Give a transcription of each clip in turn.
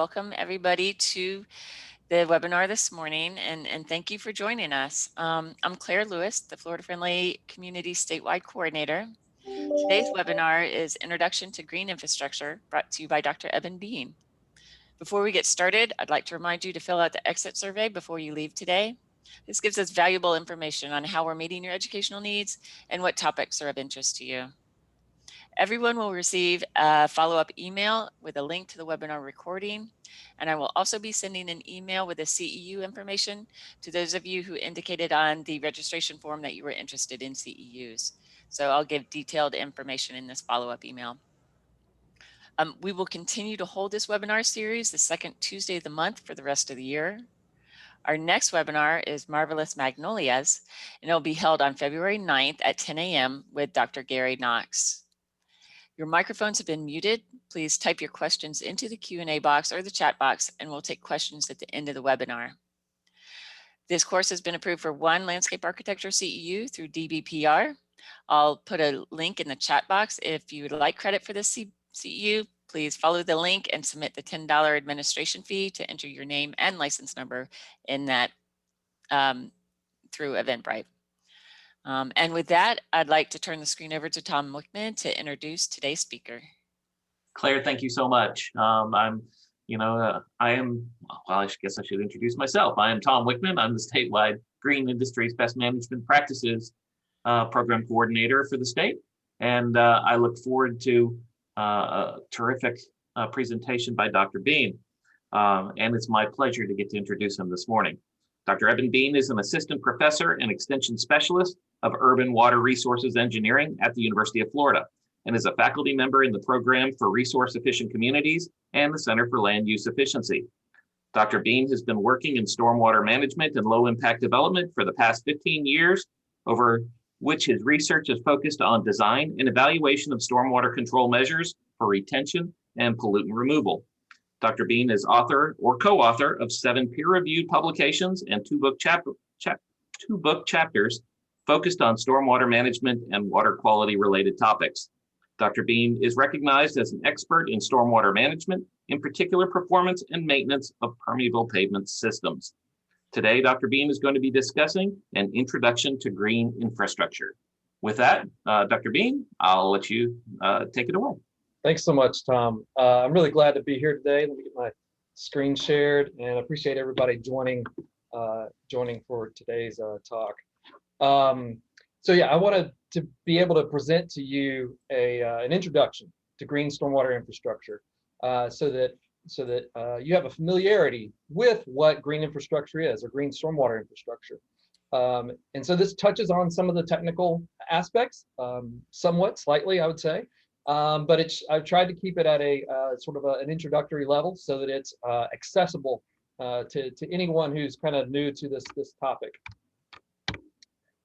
Welcome everybody to the webinar this morning and thank you for joining us. I'm Claire Lewis, the Florida Friendly Community Statewide Coordinator. Today's webinar is Introduction to Green Infrastructure, brought to you by Dr. Eban Bean. Before we get started, I'd like to remind you to fill out the exit survey before you leave today. This gives us valuable information on how we're meeting your educational needs and what topics are of interest to you. Everyone will receive a follow-up email with a link to the webinar recording, and I will also be sending an email with the CEU information to those of you who indicated on the registration form that you were interested in CEUs. So I'll give detailed information in this follow-up email. We will continue to hold this webinar series the second Tuesday of the month for the rest of the year. Our next webinar is Marvelous Magnolias, and it'll be held on February 9th at 10 a.m. with Dr. Gary Knox. Your microphones have been muted. Please type your questions into the Q&A box or the chat box, and we'll take questions at the end of the webinar. This course has been approved for one landscape architecture CEU through DBPR. I'll put a link in the chat box. If you would like credit for this CEU, please follow the link and submit the $10 administration fee to enter your name and license number in that through Eventbrite. And with that, I'd like to turn the screen over to Tom Wickman to introduce today's speaker. Claire, thank you so much. I guess I should introduce myself. I am Tom Wickman. I'm the statewide Green Industries Best Management Practices Program Coordinator for the state. And I look forward to a terrific presentation by Dr. Bean. And it's my pleasure to get to introduce him this morning. Dr. Eban Bean is an assistant professor and extension specialist of urban water resources engineering at the University of Florida and is a faculty member in the program for resource efficient communities and the Center for Land Use Efficiency. Dr. Bean has been working in stormwater management and low impact development for the past 15 years, over which his research is focused on design and evaluation of stormwater control measures for retention and pollutant removal. Dr. Bean is author or co-author of 7 peer-reviewed publications and 2 book chapters focused on stormwater management and water quality related topics. Dr. Bean is recognized as an expert in stormwater management, in particular performance and maintenance of permeable pavement systems. Today, Dr. Bean is going to be discussing an introduction to green infrastructure. With that, Dr. Bean, I'll let you take it away. Thanks so much, Tom. I'm really glad to be here today. Let me get my screen shared, and I appreciate everybody joining for today's talk. So yeah, I wanted to be able to present to you an introduction to green stormwater infrastructure, so that you have a familiarity with what green infrastructure is, or green stormwater infrastructure. And so this touches on some of the technical aspects, somewhat, slightly, I would say. But I've tried to keep it at a sort of an introductory level so that it's accessible to anyone who's kind of new to this topic.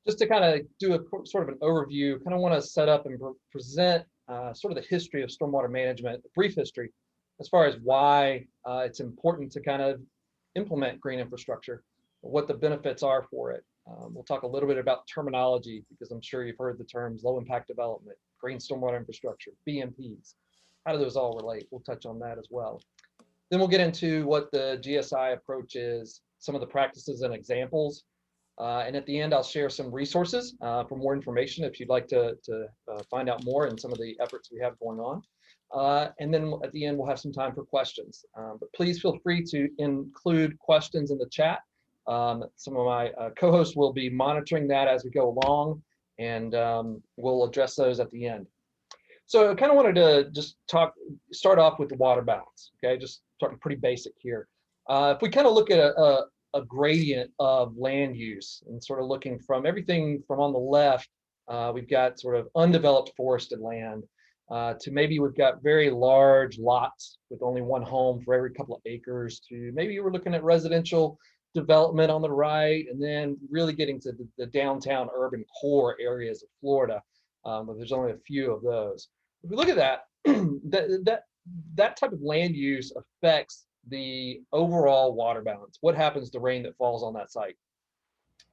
Just to kind of do a sort of an overview, kind of want to set up and present sort of the history of stormwater management, a brief history, as far as why it's important to kind of implement green infrastructure, what the benefits are for it. We'll talk a little bit about terminology, because I'm sure you've heard the terms low impact development, green stormwater infrastructure, BMPs. How do those all relate? We'll touch on that as well. Then we'll get into what the GSI approach is, some of the practices and examples. And at the end, I'll share some resources for more information if you'd like to find out more in some of the efforts we have going on. And then at the end, we'll have some time for questions. But please feel free to include questions in the chat. Some of my co-hosts will be monitoring that as we go along, and we'll address those at the end. So I kind of wanted to just start off with the water balance. Okay, just talking pretty basic here. If we kind of look at a gradient of land use and sort of looking from everything from on the left, we've got sort of undeveloped forested land, to maybe we've got very large lots with only one home for every couple of acres, to maybe we're looking at residential development on the right, and then really getting to the downtown urban core areas of Florida, but there's only a few of those. If we look at that, that type of land use affects the overall water balance. What happens to rain that falls on that site?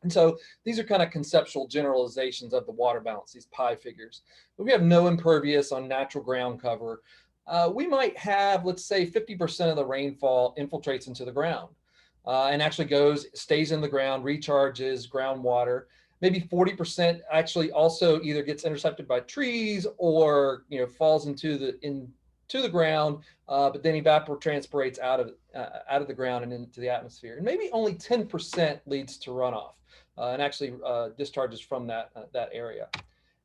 And so these are kind of conceptual generalizations of the water balance, these pie figures. But we have no impervious on natural ground cover. we might have, let's say 50% of the rainfall infiltrates into the ground and actually stays in the ground, recharges groundwater. Maybe 40% actually also either gets intercepted by trees or falls into the ground, but then evapotranspirates out of the ground and into the atmosphere. And maybe only 10% leads to runoff and actually discharges from that area.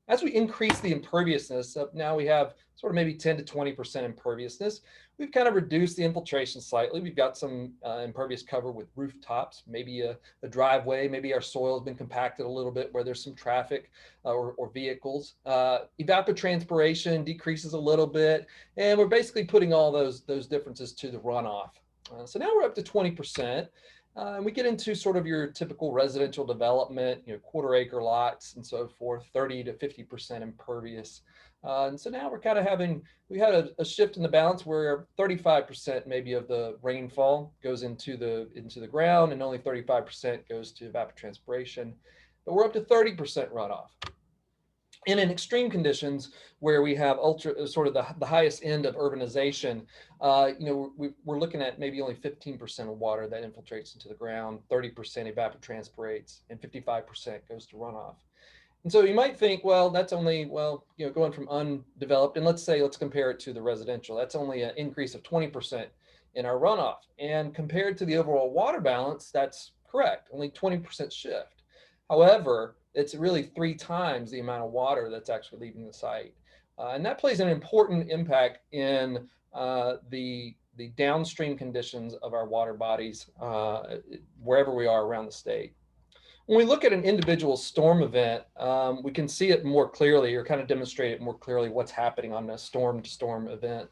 As we increase the imperviousness, now we have sort of maybe 10 to 20% imperviousness. We've kind of reduced the infiltration slightly. We've got some impervious cover with rooftops, maybe a driveway, maybe our soil has been compacted a little bit where there's some traffic or vehicles. Evapotranspiration decreases a little bit, and we're basically putting all those differences to the runoff. So now we're up to 20%. And we get into sort of your typical residential development, quarter-acre lots and so forth, 30 to 50% impervious. And so now we're kind of we had a shift in the balance where 35% maybe of the rainfall goes into the ground and only 35% goes to evapotranspiration. But we're up to 30% runoff. And in extreme conditions where we have sort of the highest end of urbanization, we're looking at maybe only 15% of water that infiltrates into the ground, 30% evapotranspirates, and 55% goes to runoff. And so you might think, well, that's only, going from undeveloped, and let's compare it to the residential. That's only an increase of 20% in our runoff. And compared to the overall water balance, that's correct, only 20% shift. However, it's really 3 times the amount of water that's actually leaving the site. And that plays an important impact in the downstream conditions of our water bodies wherever we are around the state. When we look at an individual storm event, we can see it more clearly or kind of demonstrate it more clearly what's happening on a storm-to-storm event.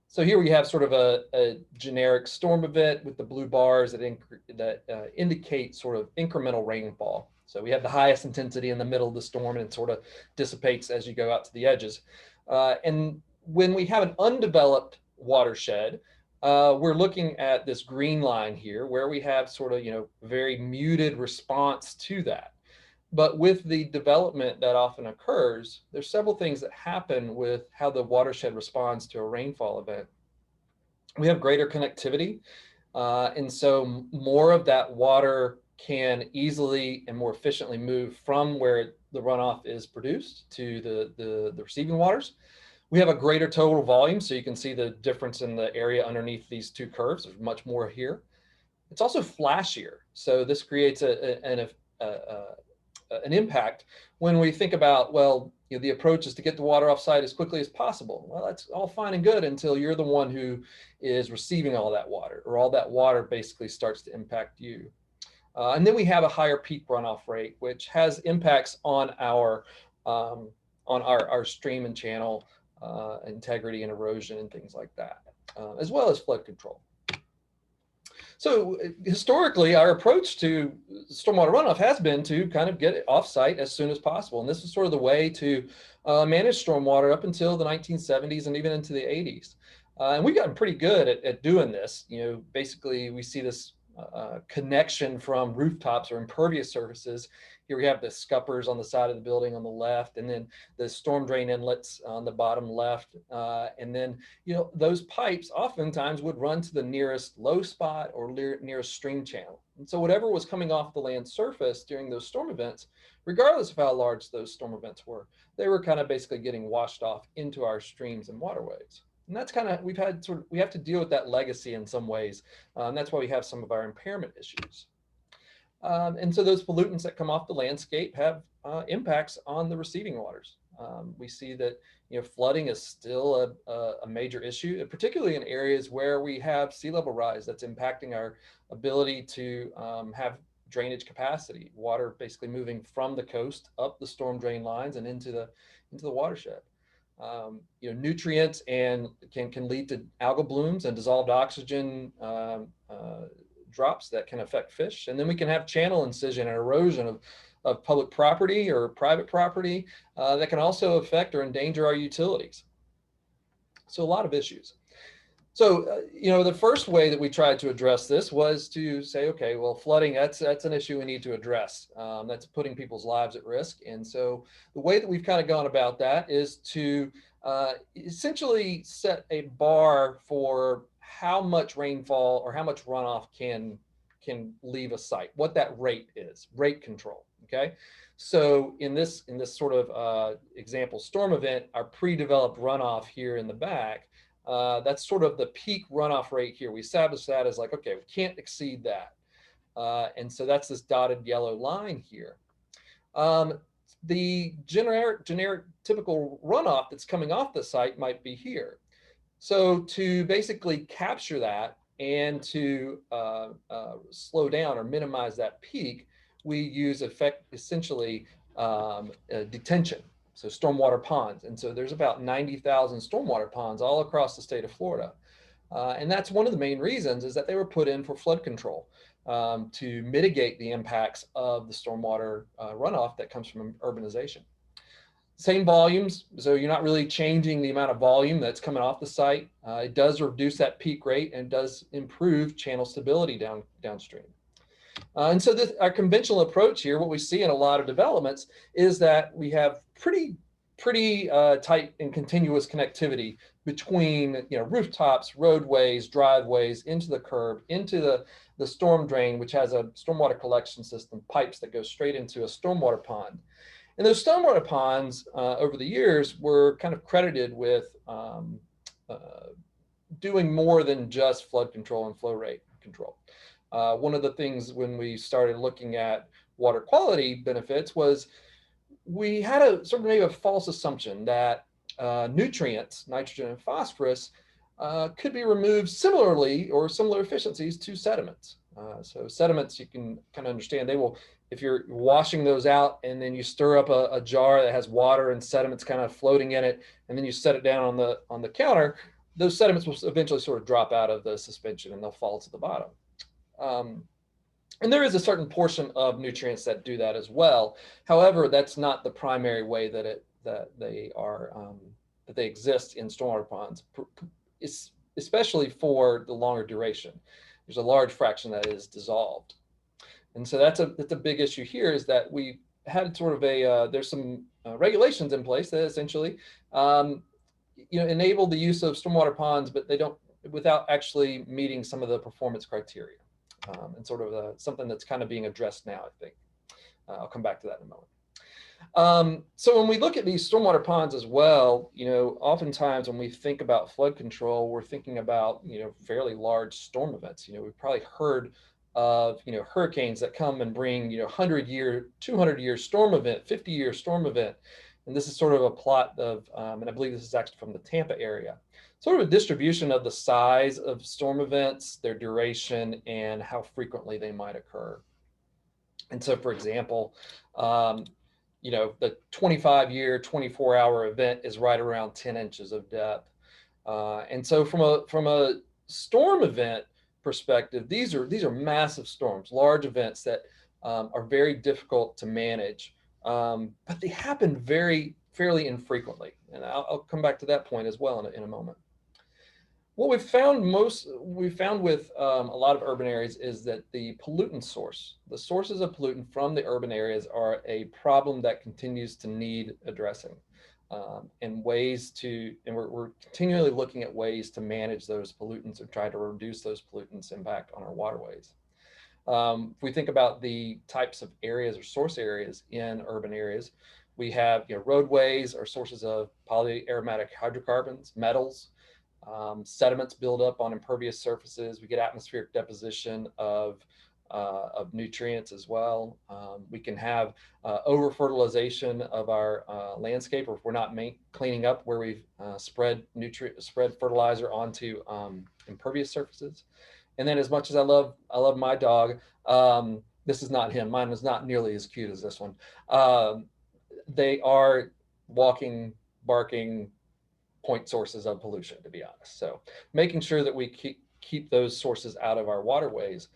So here we have sort of a generic storm event with the blue bars that indicate sort of incremental rainfall. So we have the highest intensity in the middle of the storm, and it sort of dissipates as you go out to the edges. And when we have an undeveloped watershed, we're looking at this green line here where we have sort of, very muted response to that. But with the development that often occurs, there's several things that happen with how the watershed responds to a rainfall event. We have greater connectivity, and so more of that water can easily and more efficiently move from where the runoff is produced to the receiving waters. We have a greater total volume, so you can see the difference in the area underneath these 2 curves. There's much more here. It's also flashier, so this creates an impact when we think about, the approach is to get the water off site as quickly as possible. Well, that's all fine and good until you're the one who is receiving all that water, or all that water basically starts to impact you. And then we have a higher peak runoff rate, which has impacts on our stream and channel integrity and erosion and things like that, as well as flood control. So historically, our approach to stormwater runoff has been to kind of get it off-site as soon as possible. And this is sort of the way to manage stormwater up until the 1970s and even into the 80s. And we've gotten pretty good at doing this. Basically, we see this connection from rooftops or impervious surfaces. Here we have the scuppers on the side of the building on the left, and then the storm drain inlets on the bottom left. And then, those pipes oftentimes would run to the nearest low spot or nearest stream channel. And so whatever was coming off the land surface during those storm events, regardless of how large those storm events were, they were kind of basically getting washed off into our streams and waterways. And that's kind of, we have to deal with that legacy in some ways. And that's why we have some of our impairment issues. And so those pollutants that come off the landscape have impacts on the receiving waters. We see that flooding is still a major issue, particularly in areas where we have sea level rise that's impacting our ability to have drainage capacity, water basically moving from the coast up the storm drain lines and into the watershed. Nutrients and can lead to algal blooms and dissolved oxygen drops that can affect fish. And then we can have channel incision and erosion of public property or private property that can also affect or endanger our utilities. So a lot of issues. So, the first way that we tried to address this was to say, okay, well, flooding, that's an issue we need to address. That's putting people's lives at risk. And so the way that we've kind of gone about that is to essentially set a bar for how much rainfall or how much runoff can leave a site, what that rate is, rate control. Okay, so in this sort of example storm event, our pre-developed runoff here in the back, that's sort of the peak runoff rate here. We established that as like, okay, we can't exceed that. And so that's this dotted yellow line here. The generic typical runoff that's coming off the site might be here. So to basically capture that and to slow down or minimize that peak, we use essentially detention, so stormwater ponds. And so there's about 90,000 stormwater ponds all across the state of Florida. And that's one of the main reasons, is that they were put in for flood control, to mitigate the impacts of the stormwater runoff that comes from urbanization. Same volumes, so you're not really changing the amount of volume that's coming off the site. It does reduce that peak rate and does improve channel stability downstream. And so our conventional approach here, what we see in a lot of developments, is that we have pretty tight and continuous connectivity between rooftops, roadways, driveways, into the curb, into the storm drain, which has a stormwater collection system, pipes that go straight into a stormwater pond. And those stormwater ponds over the years were kind of credited with doing more than just flood control and flow rate control. One of the things when we started looking at water quality benefits was we had a sort of maybe a false assumption that nutrients, nitrogen and phosphorus, could be removed similarly or similar efficiencies to sediments. So sediments, you can kind of understand, they will, if you're washing those out and then you stir up a jar that has water and sediments kind of floating in it, and then you set it down on the counter, those sediments will eventually sort of drop out of the suspension and they'll fall to the bottom. And there is a certain portion of nutrients that do that as well. However, that's not the primary way that they exist in stormwater ponds, especially for the longer duration. There's a large fraction that is dissolved. And so that's a big issue here, is that we had sort of there's some regulations in place that essentially enable the use of stormwater ponds, but they don't, without actually meeting some of the performance criteria. And sort of something that's kind of being addressed now, I think. I'll come back to that in a moment. So when we look at these stormwater ponds as well, oftentimes when we think about flood control, we're thinking about, fairly large storm events. We've probably heard of, hurricanes that come and bring, 100-year, 200-year storm event, 50-year storm event. And this is sort of a plot of, and I believe this is actually from the Tampa area, sort of a distribution of the size of storm events, their duration, and how frequently they might occur. And so, for example, the 25-year, 24-hour event is right around 10 inches of depth. And so from a storm event perspective, these are massive storms, large events that are very difficult to manage, but they happen fairly infrequently. And I'll come back to that point as well in a moment. What we've found with a lot of urban areas is that the sources of pollutant from the urban areas are a problem that continues to need addressing, and we're continually looking at ways to manage those pollutants and try to reduce those pollutants' impact on our waterways. If we think about the types of areas or source areas in urban areas, we have roadways are sources of polyaromatic hydrocarbons, metals. Sediments build up on impervious surfaces. We get atmospheric deposition of nutrients as well. We can have over fertilization of our landscape, or if we're not cleaning up where we've spread fertilizer onto impervious surfaces. And then, as much as I love my dog, this is not him. Mine was not nearly as cute as this one. They are walking, barking point sources of pollution, to be honest. So making sure that we keep those sources out of our waterways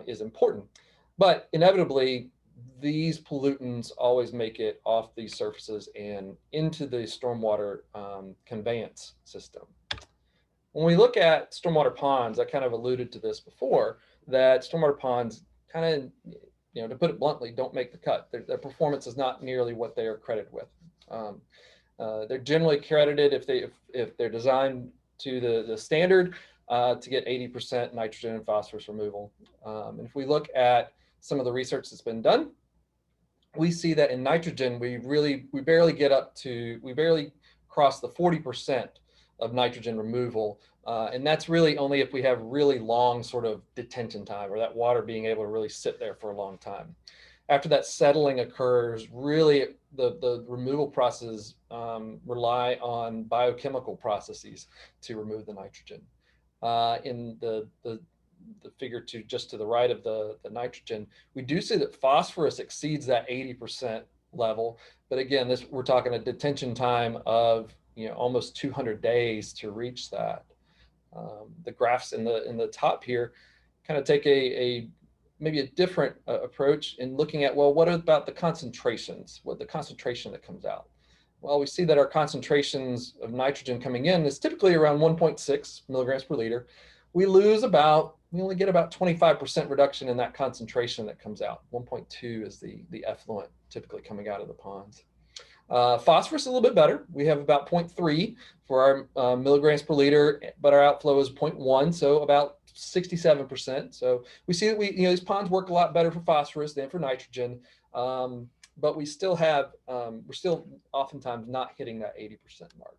is important. But inevitably, these pollutants always make it off these surfaces and into the stormwater conveyance system. When we look at stormwater ponds, I kind of alluded to this before, that stormwater ponds kind of, to put it bluntly, don't make the cut. Their performance is not nearly what they are credited with. They're generally credited if they're designed to the standard to get 80% nitrogen and phosphorus removal. And if we look at some of the research that's been done, we see that in nitrogen, we barely cross the 40% of nitrogen removal. And that's really only if we have really long sort of detention time, or that water being able to really sit there for a long time. After that settling occurs, really the removal processes rely on biochemical processes to remove the nitrogen. In the figure just to the right of the nitrogen, we do see that phosphorus exceeds that 80% level. But again, we're talking a detention time of almost 200 days to reach that. The graphs in the top here kind of take maybe a different approach in looking at, well, what about the concentrations? What the concentration that comes out? Well, we see that our concentrations of nitrogen coming in is typically around 1.6 milligrams per liter. We only get about 25% reduction in that concentration that comes out. 1.2 is the effluent typically coming out of the ponds. Phosphorus is a little bit better. We have about 0.3 for our milligrams per liter, but our outflow is 0.1, so about 67%. So we see that these ponds work a lot better for phosphorus than for nitrogen, but we're still oftentimes not hitting that 80% mark.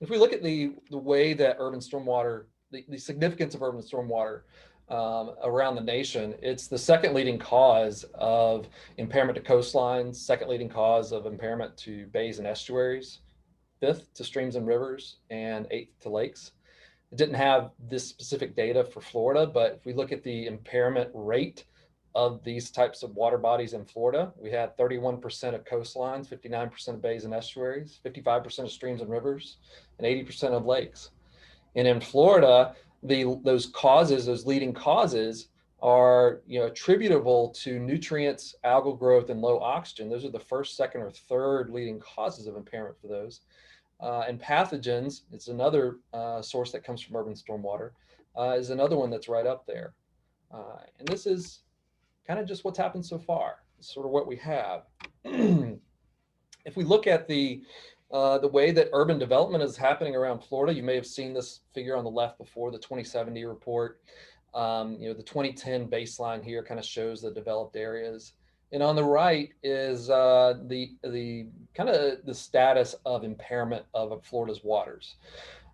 If we look at the way that urban stormwater, the significance of urban stormwater around the nation, it's the second leading cause of impairment to coastlines, second leading cause of impairment to bays and estuaries, fifth to streams and rivers, and eighth to lakes. It didn't have this specific data for Florida, but if we look at the impairment rate of these types of water bodies in Florida, we had 31% of coastlines, 59% of bays and estuaries, 55% of streams and rivers, and 80% of lakes. And in Florida, those leading causes are attributable to nutrients, algal growth, and low oxygen. Those are the first, second, or third leading causes of impairment for those. And pathogens, it's another source that comes from urban stormwater, is another one that's right up there. And this is kind of just what's happened so far. It's sort of what we have. If we look at the way that urban development is happening around Florida, you may have seen this figure on the left before, the 2070 report. The 2010 baseline here kind of shows the developed areas. And on the right is the kind of the status of impairment of Florida's waters.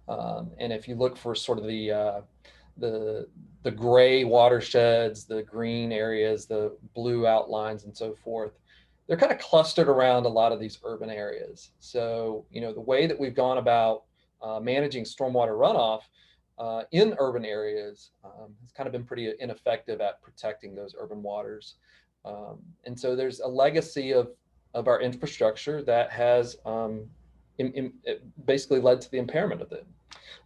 And if you look for sort of the gray watersheds, the green areas, the blue outlines, and so forth, they're kind of clustered around a lot of these urban areas. So, the way that we've gone about managing stormwater runoff in urban areas has kind of been pretty ineffective at protecting those urban waters. And so there's a legacy of our infrastructure that has basically led to the impairment of it.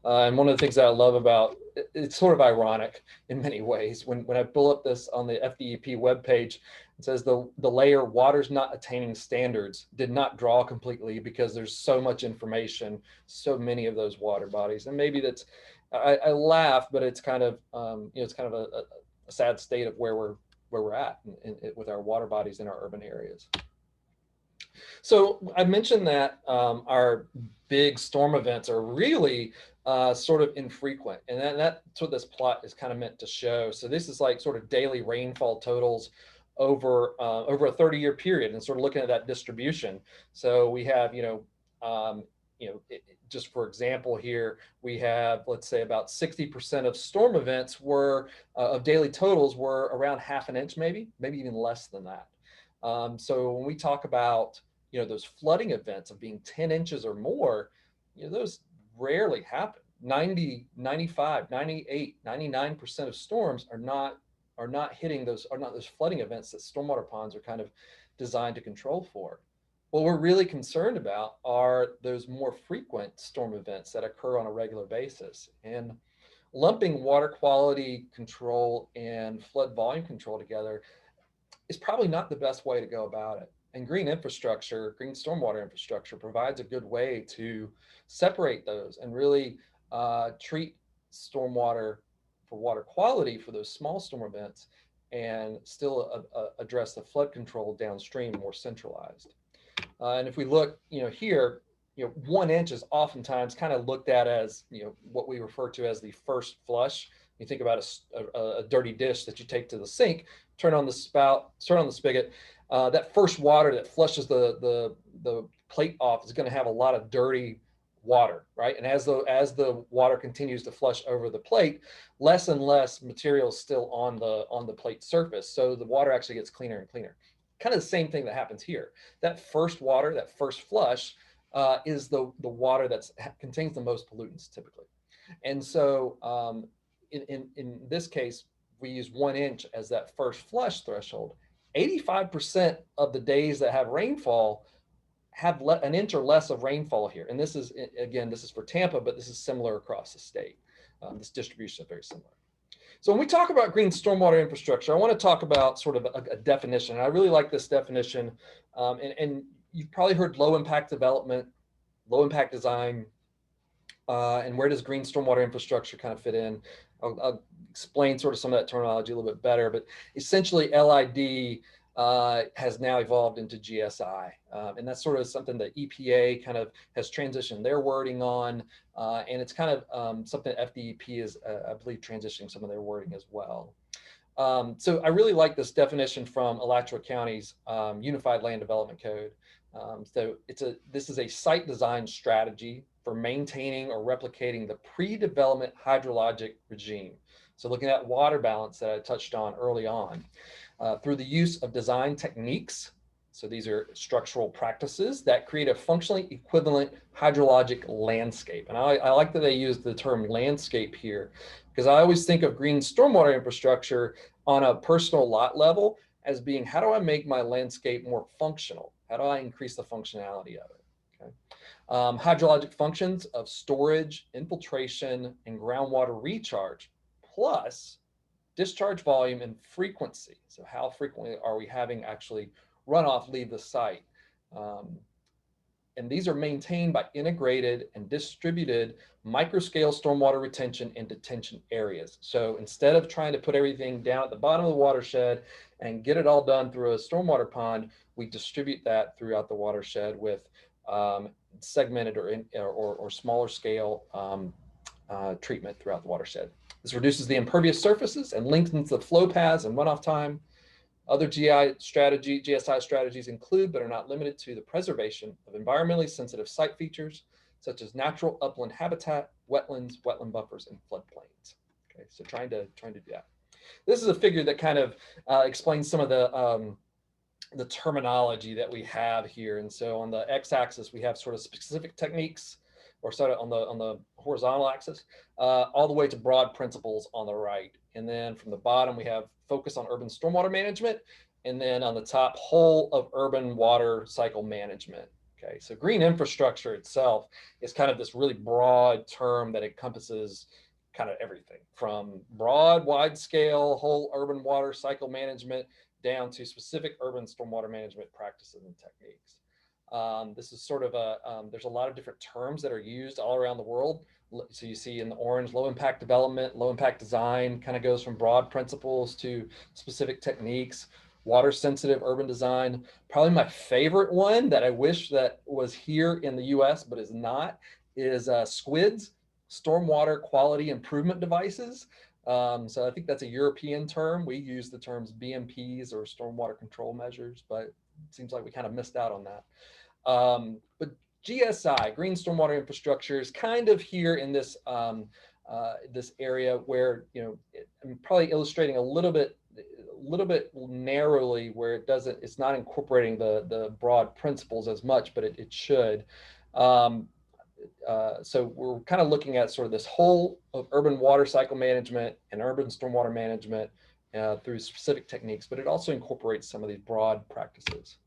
And one of the things that I love about it's sort of ironic in many ways. When I pull up this on the FDEP webpage, it says the layer waters not attaining standards did not draw completely because there's so much information, so many of those water bodies. And maybe that's, I laugh, but it's kind of, it's kind of a sad state of where we're at with our water bodies in our urban areas. So I mentioned that our big storm events are really sort of infrequent, and that's what this plot is kind of meant to show. So this is like sort of daily rainfall totals over a 30-year period, and sort of looking at that distribution. So we have, just for example here, we have, let's say, about 60% of storm events of daily totals were around half an inch, maybe even less than that. So when we talk about, those flooding events of being 10 inches or more, those rarely happen. 90, 95, 98, 99% of storms are not hitting those flooding events that stormwater ponds are kind of designed to control for. What we're really concerned about are those more frequent storm events that occur on a regular basis. And lumping water quality control and flood volume control together is probably not the best way to go about it. And green stormwater infrastructure provides a good way to separate those and really treat stormwater for water quality for those small storm events and still address the flood control downstream more centralized. And if we look, here, 1 inch is oftentimes kind of looked at as, what we refer to as the first flush. You think about a dirty dish that you take to the sink, turn on the spout, turn on the spigot. That first water that flushes the plate off is going to have a lot of dirty water, right? And as the water continues to flush over the plate, less and less material is still on the plate surface. So the water actually gets cleaner and cleaner. Kind of the same thing that happens here. That first water, that first flush, is the water that contains the most pollutants typically. And so in this case, we use 1 inch as that first flush threshold. 85% of the days that have rainfall have an inch or less of rainfall here. And this is, again, this is for Tampa, but this is similar across the state. This distribution is very similar. So when we talk about green stormwater infrastructure, I want to talk about sort of a definition. And I really like this definition. And you've probably heard low impact development, low impact design, and where does green stormwater infrastructure kind of fit in? I'll explain sort of some of that terminology a little bit better, but essentially LID has now evolved into GSI. And that's sort of something that EPA kind of has transitioned their wording on. And it's kind of something that FDEP is, I believe, transitioning some of their wording as well. So I really like this definition from Alachua County's Unified Land Development Code. So this is a site design strategy for maintaining or replicating the pre-development hydrologic regime. So looking at water balance that I touched on early on, through the use of design techniques. So these are structural practices that create a functionally equivalent hydrologic landscape. And I like that they use the term landscape here, because I always think of green stormwater infrastructure on a personal lot level as being, how do I make my landscape more functional? How do I increase the functionality of it? Okay. Hydrologic functions of storage, infiltration, and groundwater recharge, plus discharge volume and frequency. So how frequently are we having actually runoff leave the site? And these are maintained by integrated and distributed microscale stormwater retention and detention areas. So instead of trying to put everything down at the bottom of the watershed and get it all done through a stormwater pond, we distribute that throughout the watershed with segmented or smaller scale treatment throughout the watershed. This reduces the impervious surfaces and lengthens the flow paths and runoff time. Other GSI strategies include, but are not limited to, the preservation of environmentally sensitive site features, such as natural upland habitat, wetlands, wetland buffers, and floodplains. Okay, so trying to do that. This is a figure that kind of explains some of the terminology that we have here. And so on the x-axis, we have sort of specific techniques, or sort of on the horizontal axis, all the way to broad principles on the right. And then from the bottom, we have focus on urban stormwater management. And then on the top, whole of urban water cycle management. Okay, so green infrastructure itself is kind of this really broad term that encompasses kind of everything from broad, wide scale, whole urban water cycle management down to specific urban stormwater management practices and techniques. This is sort of there's a lot of different terms that are used all around the world. So you see in the orange, low impact development, low impact design kind of goes from broad principles to specific techniques. Water sensitive urban design. Probably my favorite one that I wish that was here in the US, but is not, is SQUIDs, stormwater quality improvement devices. So I think that's a European term. We use the terms BMPs or stormwater control measures, but it seems like we kind of missed out on that. But GSI, green stormwater infrastructure, is kind of here in this this area where, I'm probably illustrating a little bit narrowly where it's not incorporating the broad principles as much, but it should. So we're kind of looking at sort of this whole of urban water cycle management and urban stormwater management through specific techniques, but it also incorporates some of these broad practices.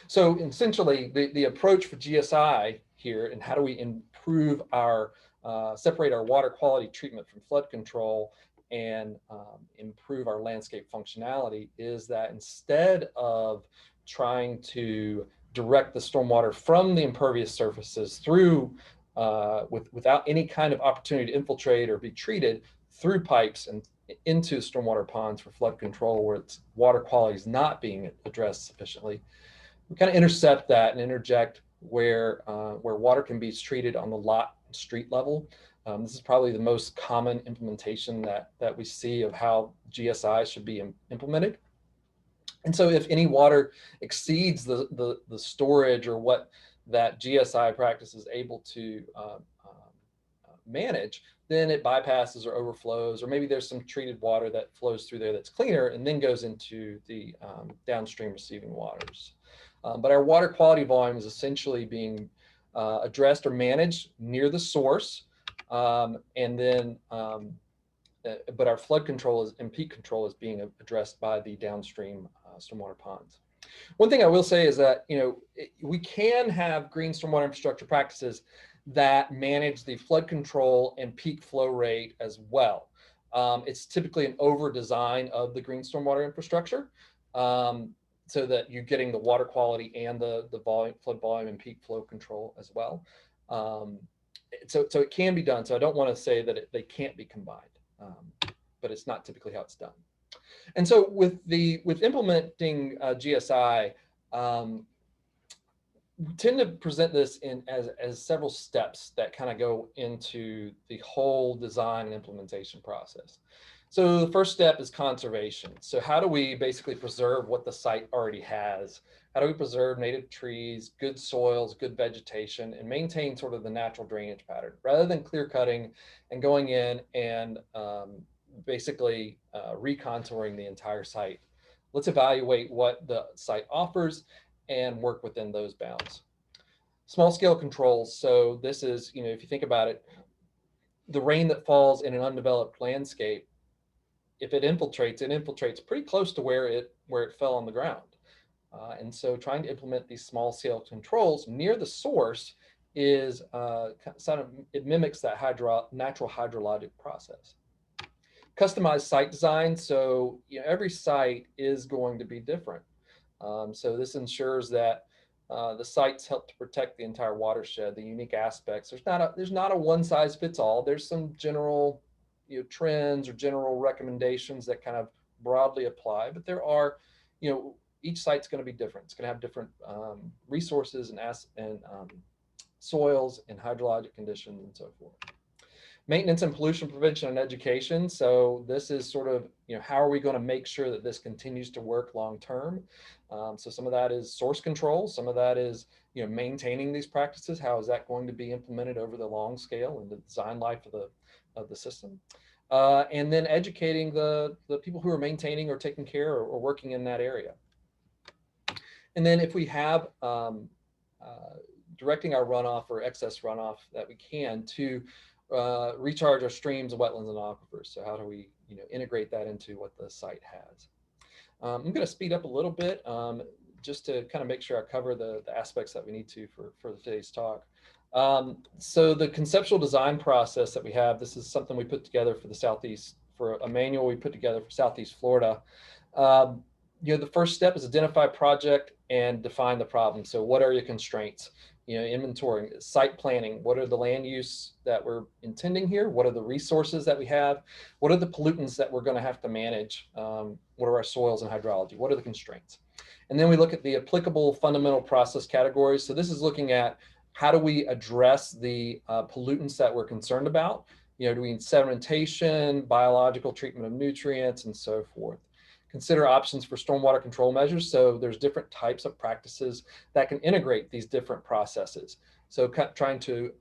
So essentially, the approach for GSI here, and how do we improve our, separate our water quality treatment from flood control and improve our landscape functionality, is that instead of trying to direct the stormwater from the impervious surfaces through, without any kind of opportunity to infiltrate or be treated, through pipes and into stormwater ponds for flood control where its water quality is not being addressed sufficiently, we kind of intercept that and interject where water can be treated on the lot and street level. This is probably the most common implementation that we see of how GSI should be implemented. And so if any water exceeds the storage or what that GSI practice is able to manage, then it bypasses or overflows, or maybe there's some treated water that flows through there that's cleaner and then goes into the downstream receiving waters. But our water quality volume is essentially being addressed or managed near the source, and then but our flood control and peak control is being addressed by the downstream stormwater ponds. One thing I will say is that, we can have green stormwater infrastructure practices that manage the flood control and peak flow rate as well. It's typically an over design of the green stormwater infrastructure, so that you're getting the water quality and the volume, flood volume and peak flow control as well. So it can be done. So I don't want to say that they can't be combined, but it's not typically how it's done. And so with implementing GSI, we tend to present this as several steps that kind of go into the whole design and implementation process. So the first step is conservation. So how do we basically preserve what the site already has? How do we preserve native trees, good soils, good vegetation, and maintain sort of the natural drainage pattern, rather than clear cutting and going in and basically recontouring the entire site? Let's evaluate what the site offers and work within those bounds. Small scale controls. So this is, if you think about it, the rain that falls in an undeveloped landscape, if it infiltrates pretty close to where it fell on the ground. And so trying to implement these small scale controls near the source is it mimics that natural hydrologic process. Customized site design. So every site is going to be different. So this ensures that the sites help to protect the entire watershed, the unique aspects. There's not a one size fits all. There's some general trends or general recommendations that kind of broadly apply, but there are, each site's going to be different. It's going to have different resources and soils and hydrologic conditions and so forth. Maintenance and pollution prevention and education. So this is sort of, how are we going to make sure that this continues to work long term? So some of that is source control. Some of that is, maintaining these practices. How is that going to be implemented over the long scale and the design life of the system? And then educating the people who are maintaining or taking care or working in that area. And then if we have directing our runoff or excess runoff that we can to recharge our streams, wetlands, and aquifers. So how do we, integrate that into what the site has? I'm going to speed up a little bit just to kind of make sure I cover the aspects that we need to for today's talk. So the conceptual design process that we have, this is something we put together for the Southeast, for a manual we put together for Southeast Florida. The first step is identify project and define the problem. So what are your constraints? Inventorying, site planning. What are the land use that we're intending here? What are the resources that we have? What are the pollutants that we're going to have to manage? What are our soils and hydrology? What are the constraints? And then we look at the applicable fundamental process categories. So this is looking at how do we address the pollutants that we're concerned about? Do we need sedimentation, biological treatment of nutrients, and so forth? Consider options for stormwater control measures. So there's different types of practices that can integrate these different processes. So trying to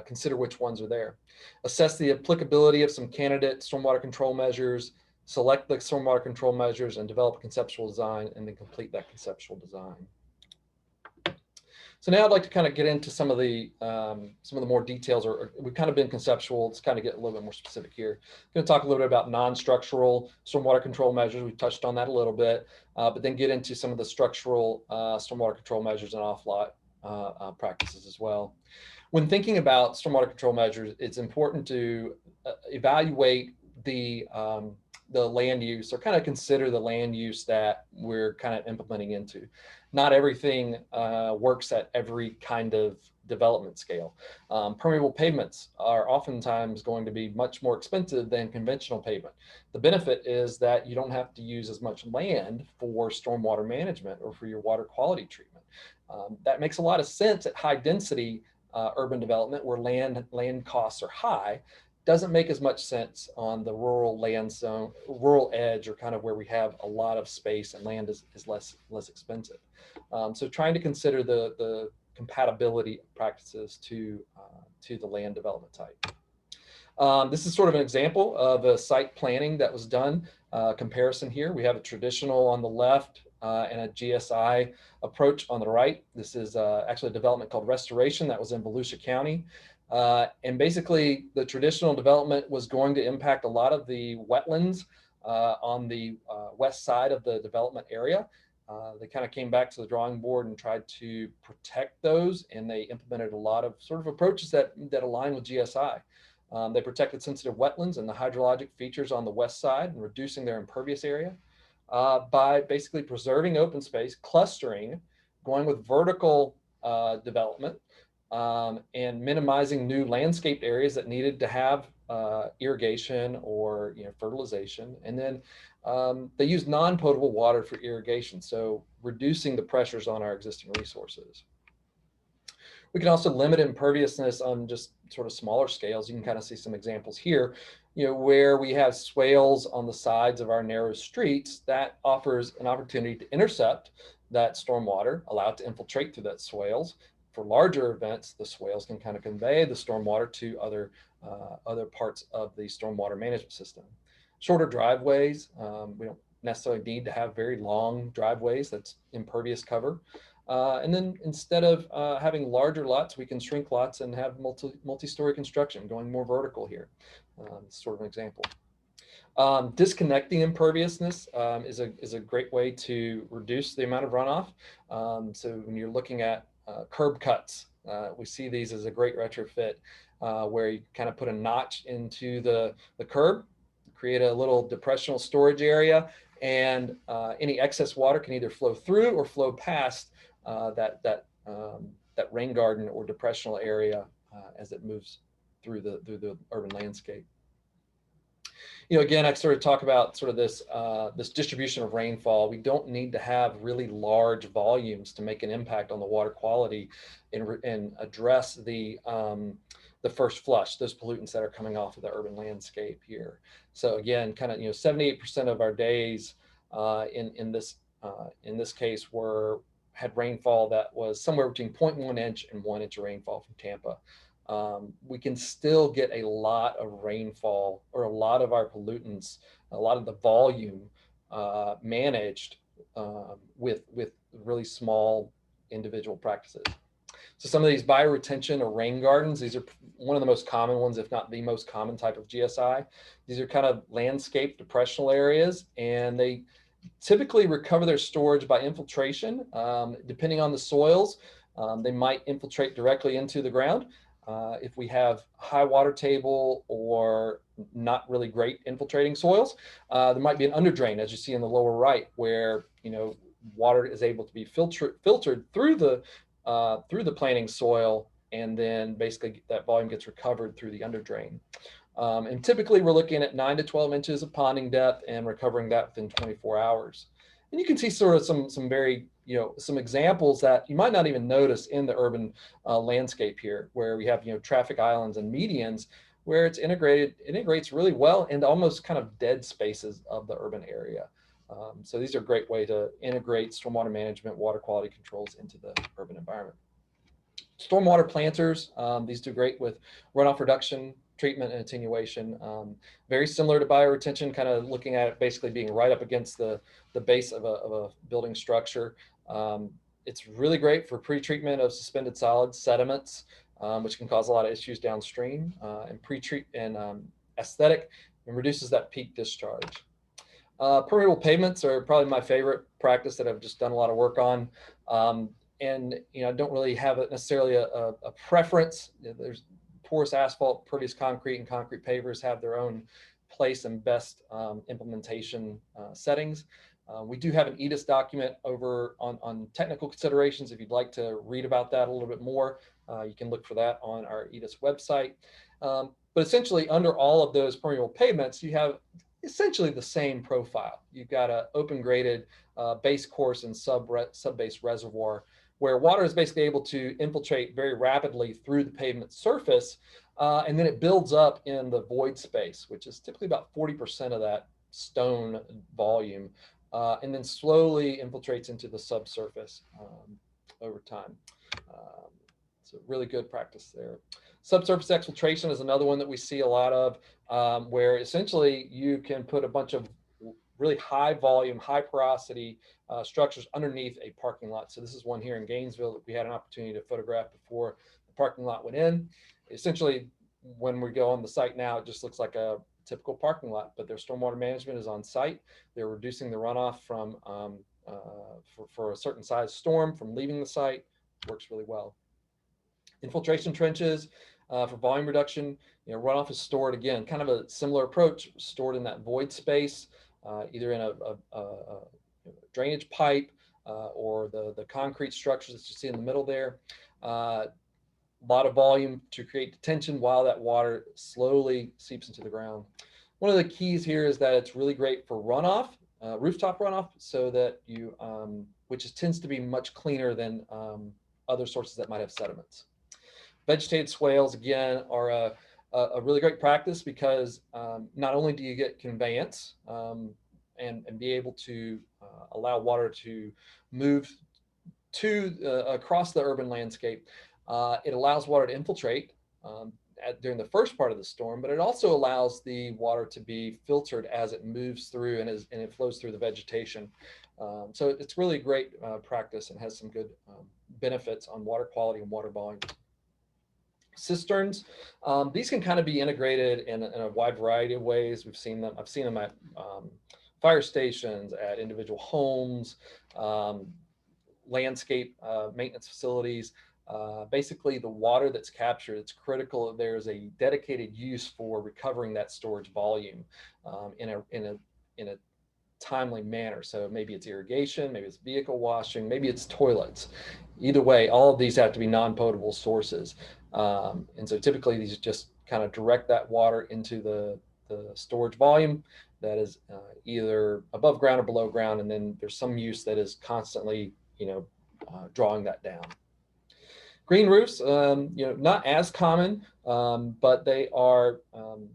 consider which ones are there. Assess the applicability of some candidate stormwater control measures, select the stormwater control measures, and develop a conceptual design, and then complete that conceptual design. So now I'd like to kind of get into some of the more details, or we've kind of been conceptual. Let's kind of get a little bit more specific here. I'm going to talk a little bit about non-structural stormwater control measures. We touched on that a little bit, but then get into some of the structural stormwater control measures and off-lot practices as well. When thinking about stormwater control measures, it's important to evaluate the the land use, or kind of consider the land use that we're kind of implementing into. Not everything works at every kind of development scale. Permeable pavements are oftentimes going to be much more expensive than conventional pavement. The benefit is that you don't have to use as much land for stormwater management or for your water quality treatment. That makes a lot of sense at high density urban development where land costs are high. Doesn't make as much sense on the rural land zone, rural edge, or kind of where we have a lot of space and land is less expensive. So trying to consider the compatibility practices to the land development type. This is sort of an example of a site planning that was done. Comparison here, we have a traditional on the left and a GSI approach on the right. This is actually a development called Restoration that was in Volusia County. And basically the traditional development was going to impact a lot of the wetlands on the west side of the development area. They kind of came back to the drawing board and tried to protect those, and they implemented a lot of sort of approaches that align with GSI. They protected sensitive wetlands and the hydrologic features on the west side and reducing their impervious area by basically preserving open space, clustering, going with vertical development, and minimizing new landscaped areas that needed to have irrigation or fertilization. And then they use non-potable water for irrigation, so reducing the pressures on our existing resources. We can also limit imperviousness on just sort of smaller scales. You can kind of see some examples here, where we have swales on the sides of our narrow streets. That offers an opportunity to intercept that stormwater, allow it to infiltrate through that swales. For larger events, the swales can kind of convey the stormwater to other parts of the stormwater management system. Shorter driveways, we don't necessarily need to have very long driveways. That's impervious cover. And then instead of having larger lots, we can shrink lots and have multi-story construction, going more vertical here. Sort of an example. Disconnecting imperviousness is a great way to reduce the amount of runoff. So when you're looking at curb cuts, we see these as a great retrofit where you kind of put a notch into the curb, create a little depressional storage area, and any excess water can either flow through or flow past that rain garden or depressional area as it moves through the urban landscape. Again, I sort of talk about sort of this distribution of rainfall. We don't need to have really large volumes to make an impact on the water quality and address the first flush, those pollutants that are coming off of the urban landscape here. So again, kind of 78% of our days in this case had rainfall that was somewhere between 0.1 inch and 1 inch of rainfall from Tampa. We can still get a lot of rainfall, or a lot of our pollutants, a lot of the volume managed with really small individual practices. So some of these bioretention or rain gardens, these are one of the most common ones, if not the most common type of GSI. These are kind of landscape depressional areas, and they typically recover their storage by infiltration. Depending on the soils, they might infiltrate directly into the ground. If we have high water table or not really great infiltrating soils, there might be an underdrain, as you see in the lower right, where water is able to be filtered through the planting soil, and then basically that volume gets recovered through the underdrain. And typically we're looking at 9 to 12 inches of ponding depth and recovering that within 24 hours. And you can see sort of some very, some examples that you might not even notice in the urban landscape here, where we have, traffic islands and medians, where it integrates really well into almost kind of dead spaces of the urban area. So these are a great way to integrate stormwater management, water quality controls into the urban environment. Stormwater planters, these do great with runoff reduction, treatment, and attenuation. Very similar to bioretention, kind of looking at it basically being right up against the base of a building structure. It's really great for pre-treatment of suspended solids, sediments, which can cause a lot of issues downstream, and pre-treat and aesthetic, and reduces that peak discharge. Permeable pavements are probably my favorite practice that I've just done a lot of work on. And I don't really have necessarily a preference. There's porous asphalt, pervious concrete, and concrete pavers have their own place and best implementation settings. We do have an EDIS document over on technical considerations. If you'd like to read about that a little bit more, you can look for that on our EDIS website. But essentially, under all of those permeable pavements, you have essentially the same profile. You've got an open graded base course and sub-base reservoir, where water is basically able to infiltrate very rapidly through the pavement surface, and then it builds up in the void space, which is typically about 40% of that stone volume, and then slowly infiltrates into the subsurface over time. So really good practice there. Subsurface exfiltration is another one that we see a lot of, where essentially you can put a bunch of really high volume, high porosity structures underneath a parking lot. So this is one here in Gainesville that we had an opportunity to photograph before the parking lot went in. Essentially, when we go on the site now, it just looks like a typical parking lot, but their stormwater management is on site. They're reducing the runoff from for a certain size storm from leaving the site. Works really well. Infiltration trenches for volume reduction. Runoff is stored, again, kind of a similar approach, stored in that void space, either in a drainage pipe or the concrete structures that you see in the middle there. A lot of volume to create detention while that water slowly seeps into the ground. One of the keys here is that it's really great for runoff, rooftop runoff, so that you, which tends to be much cleaner than other sources that might have sediments. Vegetated swales, again, are a really great practice because not only do you get conveyance and be able to allow water to move across the urban landscape, it allows water to infiltrate during the first part of the storm, but it also allows the water to be filtered as it moves through and it flows through the vegetation. So it's really a great practice and has some good benefits on water quality and water volume. Cisterns, these can kind of be integrated in a wide variety of ways. We've seen them. I've seen them at fire stations, at individual homes, landscape maintenance facilities. Basically, the water that's captured, it's critical. There's a dedicated use for recovering that storage volume in a timely manner. So maybe it's irrigation, maybe it's vehicle washing, maybe it's toilets. Either way, all of these have to be non-potable sources. And so typically these just kind of direct that water into the storage volume that is either above ground or below ground. And then there's some use that is constantly, drawing that down. Green roofs, not as common, but they are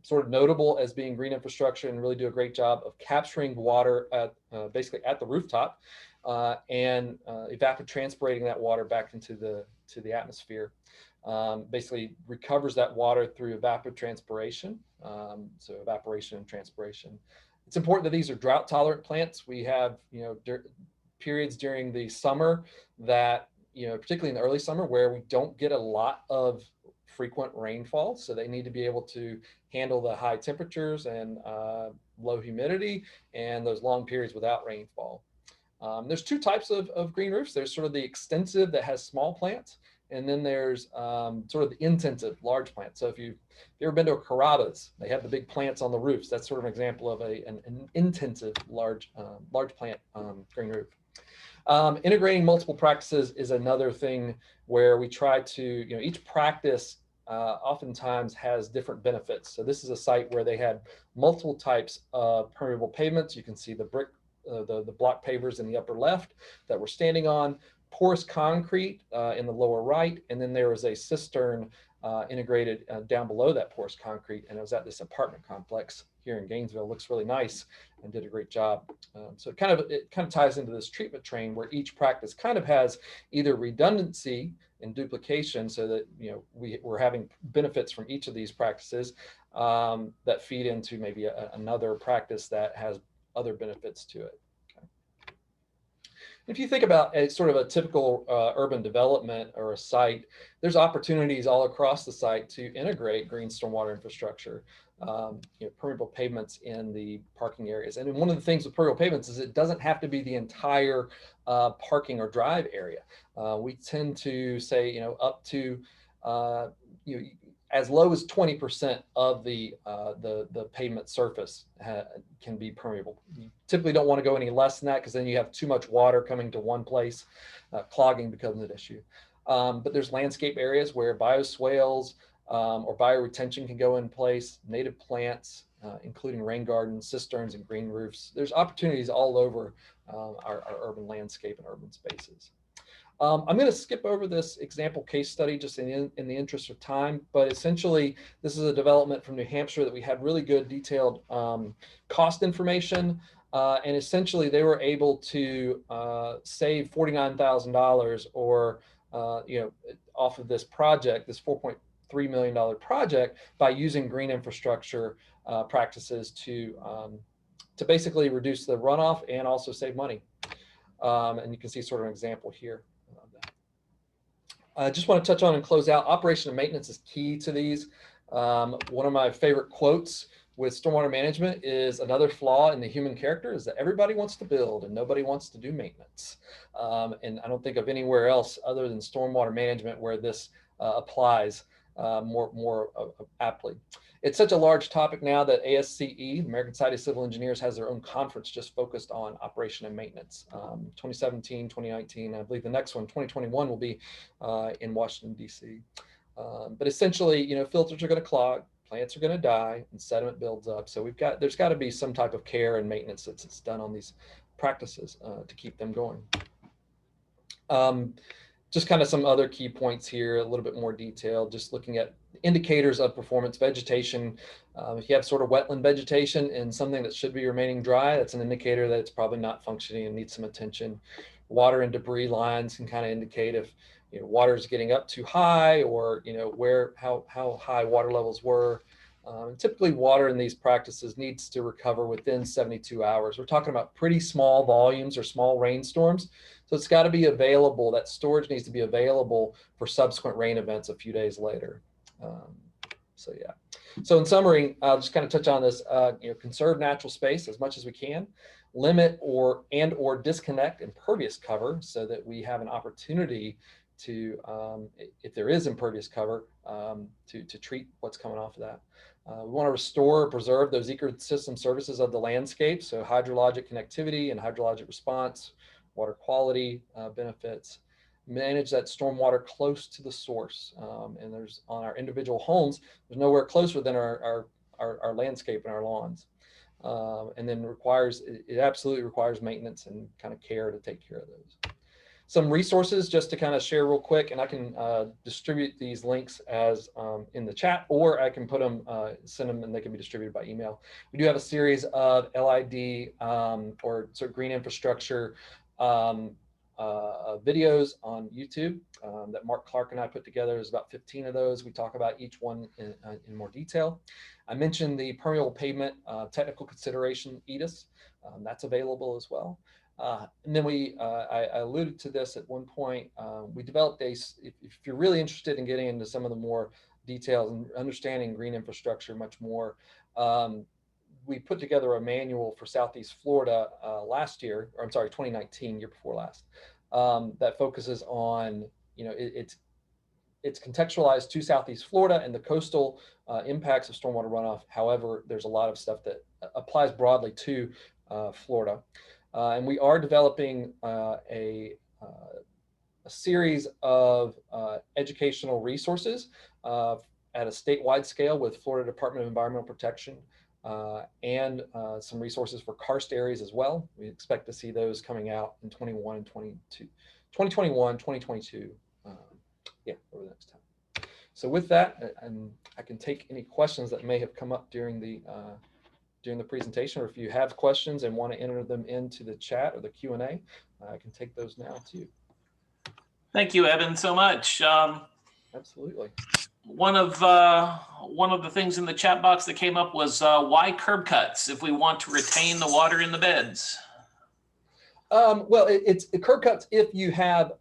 sort of notable as being green infrastructure and really do a great job of capturing water at basically at the rooftop and evapotranspirating that water back into the atmosphere. Basically recovers that water through evapotranspiration, so evaporation and transpiration. It's important that these are drought tolerant plants. We have periods during the summer that particularly in the early summer, where we don't get a lot of frequent rainfall. So they need to be able to handle the high temperatures and low humidity and those long periods without rainfall. There's two types of green roofs. There's sort of the extensive that has small plants, and then there's sort of the intensive large plants. So if you've ever been to a Carrabba's, they have the big plants on the roofs. That's sort of an example of an intensive large plant green roof. Integrating multiple practices is another thing where we try to, each practice oftentimes has different benefits. So this is a site where they had multiple types of permeable pavements. You can see the brick, the block pavers in the upper left that we're standing on, porous concrete in the lower right, and then there was a cistern integrated down below that porous concrete, and it was at this apartment complex here in Gainesville. It looks really nice and did a great job. So it kind of ties into this treatment train where each practice kind of has either redundancy and duplication, so that we're having benefits from each of these practices that feed into maybe another practice that has other benefits to it. If you think about a sort of a typical urban development or a site, there's opportunities all across the site to integrate green stormwater infrastructure, permeable pavements in the parking areas. And one of the things with permeable pavements is it doesn't have to be the entire parking or drive area. We tend to say, up to, as low as 20% of the pavement surface can be permeable. You typically don't want to go any less than that because then you have too much water coming to one place. Clogging becomes an issue. But there's landscape areas where bioswales or bioretention can go in place, native plants, including rain gardens, cisterns, and green roofs. There's opportunities all over our urban landscape and urban spaces. I'm going to skip over this example case study just in the interest of time, but essentially this is a development from New Hampshire that we had really good detailed cost information, and essentially they were able to save $49,000 or off of this project, this $4.3 million project, by using green infrastructure practices to basically reduce the runoff and also save money. And you can see sort of an example here. I just want to touch on and close out, operation and maintenance is key to these. One of my favorite quotes with stormwater management is, another flaw in the human character is that everybody wants to build and nobody wants to do maintenance. And I don't think of anywhere else other than stormwater management where this applies more aptly. It's such a large topic now that ASCE, American Society of Civil Engineers, has their own conference just focused on operation and maintenance. 2017, 2019, I believe the next one, 2021, will be in Washington, D.C. But essentially, filters are going to clog, plants are going to die, and sediment builds up. So there's got to be some type of care and maintenance that's done on these practices to keep them going. Just kind of some other key points here, a little bit more detail, just looking at indicators of performance. Vegetation, if you have sort of wetland vegetation and something that should be remaining dry, that's an indicator that it's probably not functioning and needs some attention. Water and debris lines can kind of indicate if water is getting up too high, or how high water levels were. Typically water in these practices needs to recover within 72 hours. We're talking about pretty small volumes or small rainstorms. So it's got to be available. That storage needs to be available for subsequent rain events a few days later. So yeah. So in summary, I'll just kind of touch on this. Conserve natural space as much as we can. Limit or disconnect impervious cover so that we have an opportunity to, if there is impervious cover, to treat what's coming off of that. We want to restore or preserve those ecosystem services of the landscape. So hydrologic connectivity and hydrologic response, water quality benefits, manage that stormwater close to the source. And there's, on our individual homes, there's nowhere closer than our landscape and our lawns. And then it absolutely requires maintenance and kind of care to take care of those. Some resources just to kind of share real quick, and I can distribute these links as in the chat, or I can put them, send them, and they can be distributed by email. We do have a series of LID or sort of green infrastructure videos on YouTube that Mark Clark and I put together. There's about 15 of those. We talk about each one in more detail. I mentioned the permeable pavement technical consideration EDIS. That's available as well. And then I alluded to this at one point, we developed if you're really interested in getting into some of the more details and understanding green infrastructure much more, we put together a manual for Southeast Florida last year, or I'm sorry, 2019, year before last, that focuses on, it's contextualized to Southeast Florida and the coastal impacts of stormwater runoff. However, there's a lot of stuff that applies broadly to Florida. And we are developing a series of educational resources at a statewide scale with Florida Department of Environmental Protection and some resources for karst areas as well. We expect to see those coming out in 2021, 2022, over the next time. So with that, I can take any questions that may have come up during the presentation, or if you have questions and want to enter them into the chat or the Q&A, I can take those now too. Thank you, Evan, so much. Absolutely. One of the things in the chat box that came up was why curb cuts if we want to retain the water in the beds? Well, it's curb cuts if you have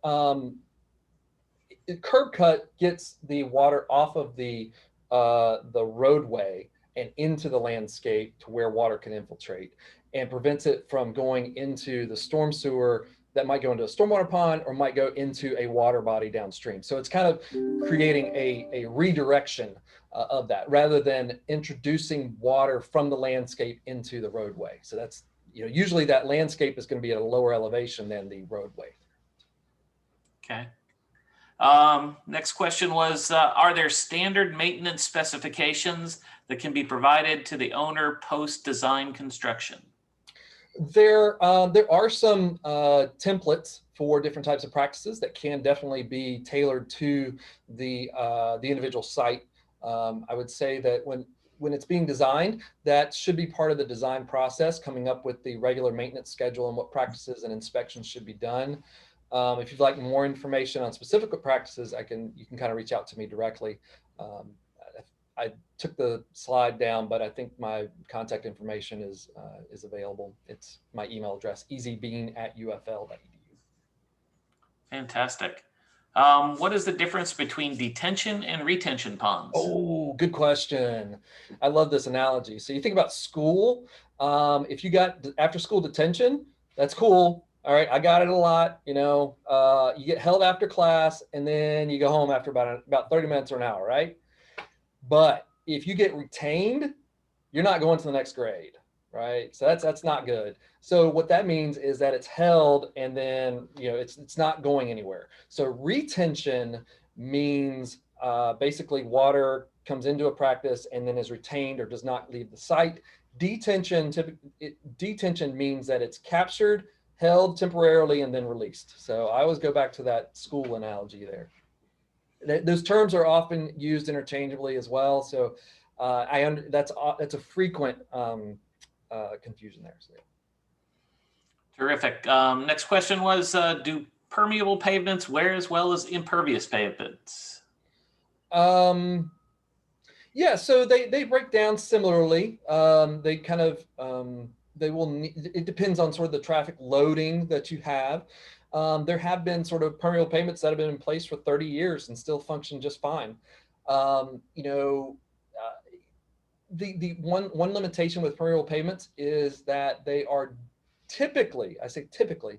curb cut gets the water off of the roadway and into the landscape to where water can infiltrate, and prevents it from going into the storm sewer that might go into a stormwater pond or might go into a water body downstream. So it's kind of creating a redirection of that, rather than introducing water from the landscape into the roadway. So that's, usually that landscape is going to be at a lower elevation than the roadway. Okay. Next question was, are there standard maintenance specifications that can be provided to the owner post-design construction? There are some templates for different types of practices that can definitely be tailored to the individual site. I would say that when it's being designed, that should be part of the design process, coming up with the regular maintenance schedule and what practices and inspections should be done. If you'd like more information on specific practices, you can kind of reach out to me directly. I took the slide down, but I think my contact information is available. It's my email address, easybean@ufl.edu. Fantastic. What is the difference between detention and retention ponds? Oh, good question. I love this analogy. So you think about school. If you got after school detention, that's cool. All right, I got it a lot. You get held after class, and then you go home after about 30 minutes or an hour, right? But if you get retained, you're not going to the next grade, right? So that's not good. So what that means is that it's held, and then it's not going anywhere. So retention means basically water comes into a practice and then is retained or does not leave the site. Detention means that it's captured, held temporarily, and then released. So I always go back to that school analogy there. Those terms are often used interchangeably as well. So that's a frequent confusion there. So, yeah. Terrific. Next question was, do permeable pavements wear as well as impervious pavements? Yeah, so they break down similarly. They kind of it depends on sort of the traffic loading that you have. There have been sort of permeable pavements that have been in place for 30 years and still function just fine. The one limitation with permeable pavements is that they are typically, I say typically,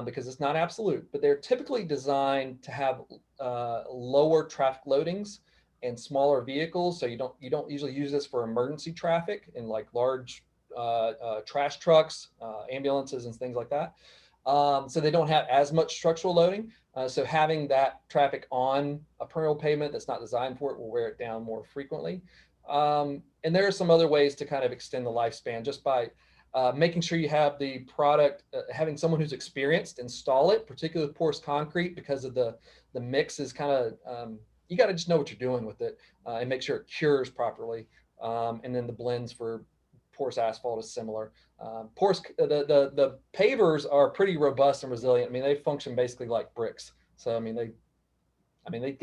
because it's not absolute, but they're typically designed to have lower traffic loadings and smaller vehicles. So you don't usually use this for emergency traffic in like large trash trucks, ambulances, and things like that. So they don't have as much structural loading. So having that traffic on a permeable pavement that's not designed for it will wear it down more frequently. And there are some other ways to kind of extend the lifespan just by making sure you have the product, having someone who's experienced install it, particularly with porous concrete, because of the mix is kind of, you got to just know what you're doing with it and make sure it cures properly. And then the blends for porous asphalt is similar. The pavers are pretty robust and resilient. I mean, they function basically like bricks. So they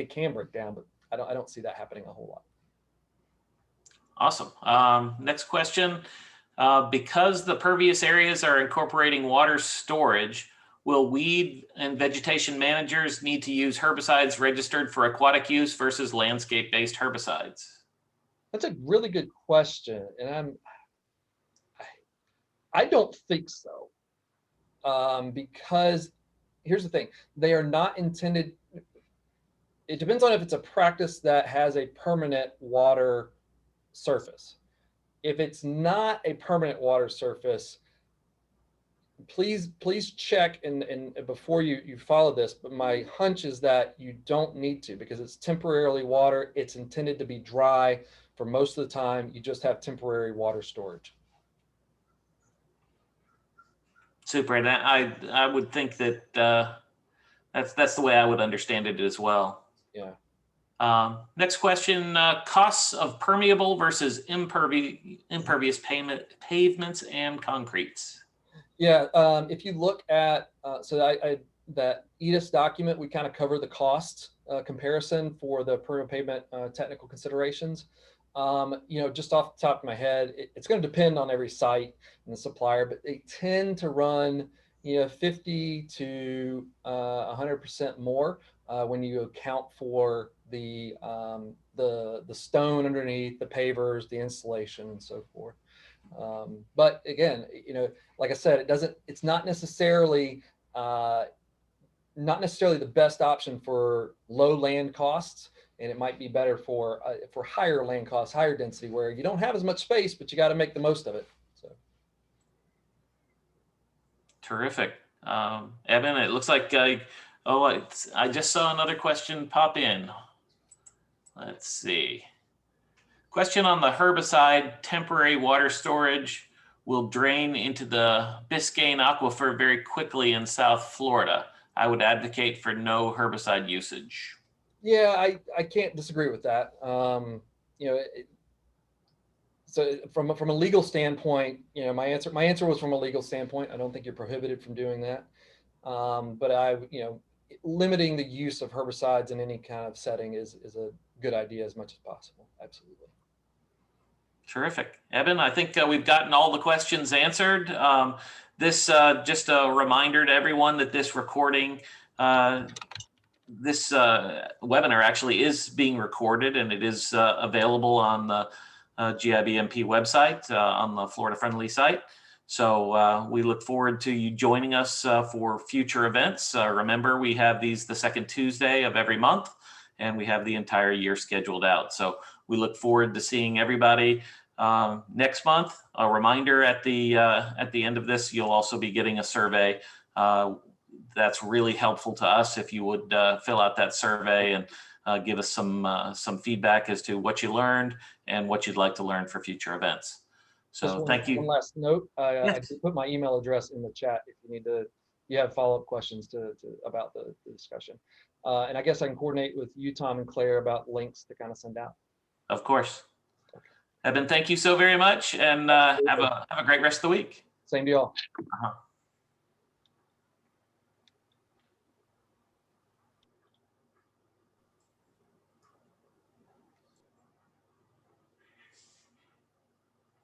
can break down, but I don't see that happening a whole lot. Awesome. Next question. Because the pervious areas are incorporating water storage, will weed and vegetation managers need to use herbicides registered for aquatic use versus landscape-based herbicides? That's a really good question, and I don't think so, because here's the thing: they are not intended. It depends on if it's a practice that has a permanent water surface. If it's not a permanent water surface, please check and before you follow this, but my hunch is that you don't need to, because it's temporarily water. It's intended to be dry for most of the time. You just have temporary water storage. Super. And I would think that that's the way I would understand it as well. Yeah. Next question, costs of permeable versus impervious pavements and concretes. Yeah, if you look at, that EDIS document, we kind of cover the cost comparison for the permeable pavement technical considerations. Just off the top of my head, it's going to depend on every site and the supplier, but they tend to run 50 to 100% more when you account for the stone underneath, the pavers, the installation, and so forth. But again, like I said, it's not necessarily the best option for low land costs. and it might be better for higher land costs, higher density, where you don't have as much space, but you got to make the most of it. So. Terrific. Evan, it looks like, I just saw another question pop in. Let's see. Question on the herbicide temporary water storage will drain into the Biscayne aquifer very quickly in South Florida. I would advocate for no herbicide usage. Yeah, I can't disagree with that. You know, so from a legal standpoint, you know, my answer was from a legal standpoint. I don't think you're prohibited from doing that. But you know, limiting the use of herbicides in any kind of setting is a good idea as much as possible. Absolutely. Terrific. Evan, I think we've gotten all the questions answered. This just a reminder to everyone that this recording, this webinar actually is being recorded, and it is available on the GIBMP website on the Florida Friendly site. So we look forward to you joining us for future events. Remember, we have these the second Tuesday of every month, and we have the entire year scheduled out. So we look forward to seeing everybody next month. A reminder at the end of this, you'll also be getting a survey. That's really helpful to us if you would fill out that survey and give us some feedback as to what you learned and what you'd like to learn for future events. So thank you. One last note, Yes. I did put my email address in the chat if you have follow-up questions about the discussion. And I guess I can coordinate with you, Tom, and Claire about links to kind of send out. Of course. Evan, thank you so very much, and have a great rest of the week. Same to y'all. Uh-huh.